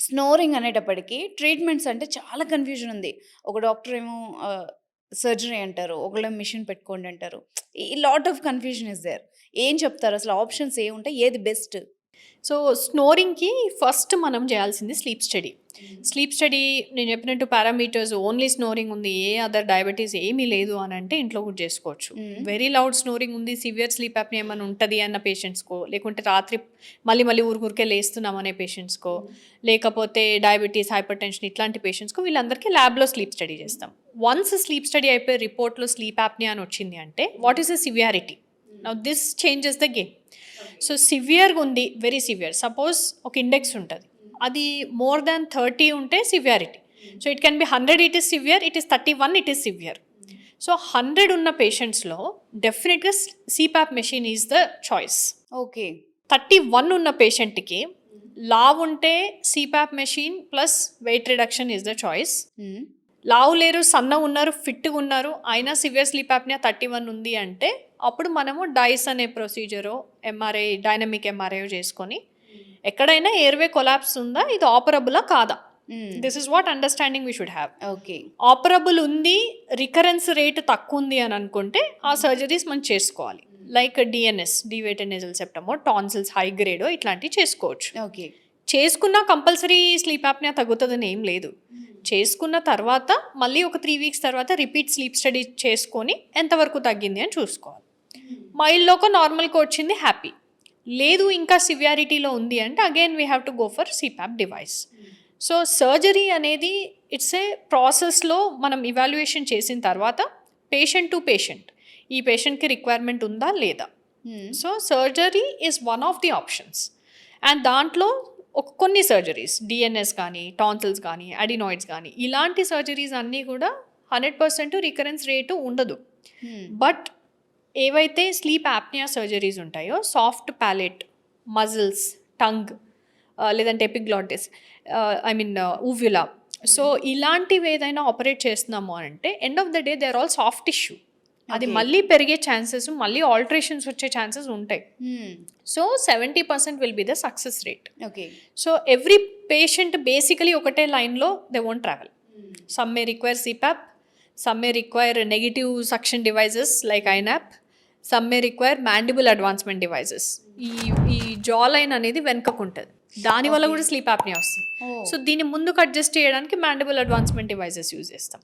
Snoring అనేటప్పటికి treatments అంటే చాలా కన్‌ఫ్యూజన్ ఉంది. ఒక డాక్టర్ ఏమో సర్జరీ అంటారు. ఒకళ్ళేమో మెషిన్ పెట్టుకోండి అంటారు. ఈ lot of confusion is there. ఏం చెప్తారు? అసలు ఆప్షన్స్ ఏముంటాయి? ఏది బెస్ట్? సో, స్నోరింగ్‌కి ఫస్ట్ మనం జేయాల్సింది స్లీప్ స్టడీ. స్లీప్ స్టడీ నేను చెప్పినట్టు పారామీటర్స్ ఓన్లీ స్నోరింగ్ ఉంది. ఏ అదర్ డయాబెటిస్ ఏమీ లేదు అనంటే ఇంట్లో కూడా జేసుకోవచ్చు. హ్మ్. వెరీ లౌడ్ స్నోరింగ్ ఉంది, సివియర్ స్లీప్ యాప్నియా ఏమన్నా ఉంటది అన్న పేషెంట్స్‌కో, లేకుంటే రాత్రి మళ్ళీ మళ్ళీ ఊరికే లేస్తున్నాం అనే పేషెంట్స్‌కో, లేకపోతే డయాబెటిస్, హైపర్‌టెన్షన్ ఇట్లాంటి పేషెంట్స్‌కో వీళ్ళందరికీ ల్యాబ్‌లో స్లీప్ స్టడీ చేస్తాం. వన్స్ స్లీప్ స్టడీ అయిపోయి రిపోర్ట్‌లో స్లీప్ యాప్నియా అని వచ్చింది అంటే what is the severity? Now this changes the game. So సివియర్గా ఉంది, వెరీ సివియర్. సపోజ్ ఒక ఇండెక్స్ ఉంటుంది, అది మోర్ దాన్ 30 ఉంటే severity. So it can be 100 it is severe, it is 31 it is severe. So 100 ఉన్న పేషెంట్స్లో డెఫినెట్గా CPAP machine is the choice. Okay. 31 ఉన్న పేషెంట్కి లావ్ ఉంటే CPAP machine plus weight reduction is the choice. హ్మ్. లావు లేరు, సన్న ఉన్నారు, ఫిట్గా ఉన్నారు, అయినా సివియర్ స్లీప్ యాప్నియా 31 ఉంది అంటే అప్పుడు మనము డైస్ అనే ప్రొసీజరో ఎంఆర్ఐ డైనమిక్ ఎంఆర్ఐ చేసుకొని ఎక్కడైనా ఎయిర్వే కొలాప్స్ ఉందా, ఇది ఆపరబులా కాదా, hmm. This is what understanding we should have. Okay. Operable ఉంది, రికరెన్స్ రేట్ తక్కువ ఉంది అని అనుకుంటే ఆ సర్జరీస్ మనం చేసుకోవాలి. లైక్ డిఎన్ఎస్, డివేటెడ్ నెజల్ సెప్టమో, టాన్సిల్స్ హై గ్రేడో ఇట్లాంటివి చేసుకోవచ్చు. ఓకే. చేసుకున్నా కంపల్సరీ స్లీప్ యాప్నియా తగ్గుతుందని ఏం లేదు. చేసుకున్న తర్వాత మళ్ళీ ఒక 3 వీక్స్ తర్వాత రిపీట్ స్లీప్ స్టడీ చేసుకొని ఎంతవరకు తగ్గింది అని చూసుకోవాలి. మైల్డ్లోకి నార్మల్కి వచ్చింది, హ్యాపీ. లేదు ఇంకా సివియారిటీలో ఉంది అంటే again we have to go for CPAP device. So surgery అనేది ఇట్స్ ఏ ప్రాసెస్లో మనం ఇవాల్యుయేషన్ చేసిన తర్వాత పేషెంట్ టు పేషెంట్ ఈ పేషెంట్కి రిక్వైర్మెంట్ ఉందా లేదా. హ్మ్. So surgery is one of the options. And దాంట్లో కొన్ని సర్జరీస్ డిఎన్ఎస్ కానీ, టాన్సిల్స్ కానీ, అడినాయిడ్స్ కానీ ఇలాంటి సర్జరీస్ అన్నీ కూడా 100% రికరెన్స్ రేటు ఉండదు. హ్మ్. బట్ ఏవైతే స్లీప్ యాప్నియా సర్జరీస్ ఉంటాయో సాఫ్ట్ ప్యాలెట్, మజిల్స్, టంగ్ లేదంటే epiglottis, I mean uvula, so ఇలాంటివి ఏదైనా ఆపరేట్ చేస్తున్నాము అంటే end of the day they are all soft tissue. అది Okay. మళ్ళీ పెరిగే ఛాన్సెస్, మళ్ళీ ఆల్టరేషన్స్ వచ్చే ఛాన్సెస్ ఉంటాయి. Hmm. So 70% will be the success rate. Okay. So every patient basically ఒకటే లైన్లో they won't travel. Some may require CPAP, some may require negative suction devices like iNAP, some may require mandible advancement devices. ఈ ఈ jaw line అనేది వెనుకకు ఉంటుంది, దానివల్ల Okay. కూడా sleep apnoea వస్తుంది. Oh. సో దీన్ని ముందుకు అడ్జస్ట్ చేయడానికి మ్యాండిబుల్ అడ్వాన్స్మెంట్ డివైజెస్ యూజ్ చేస్తాం.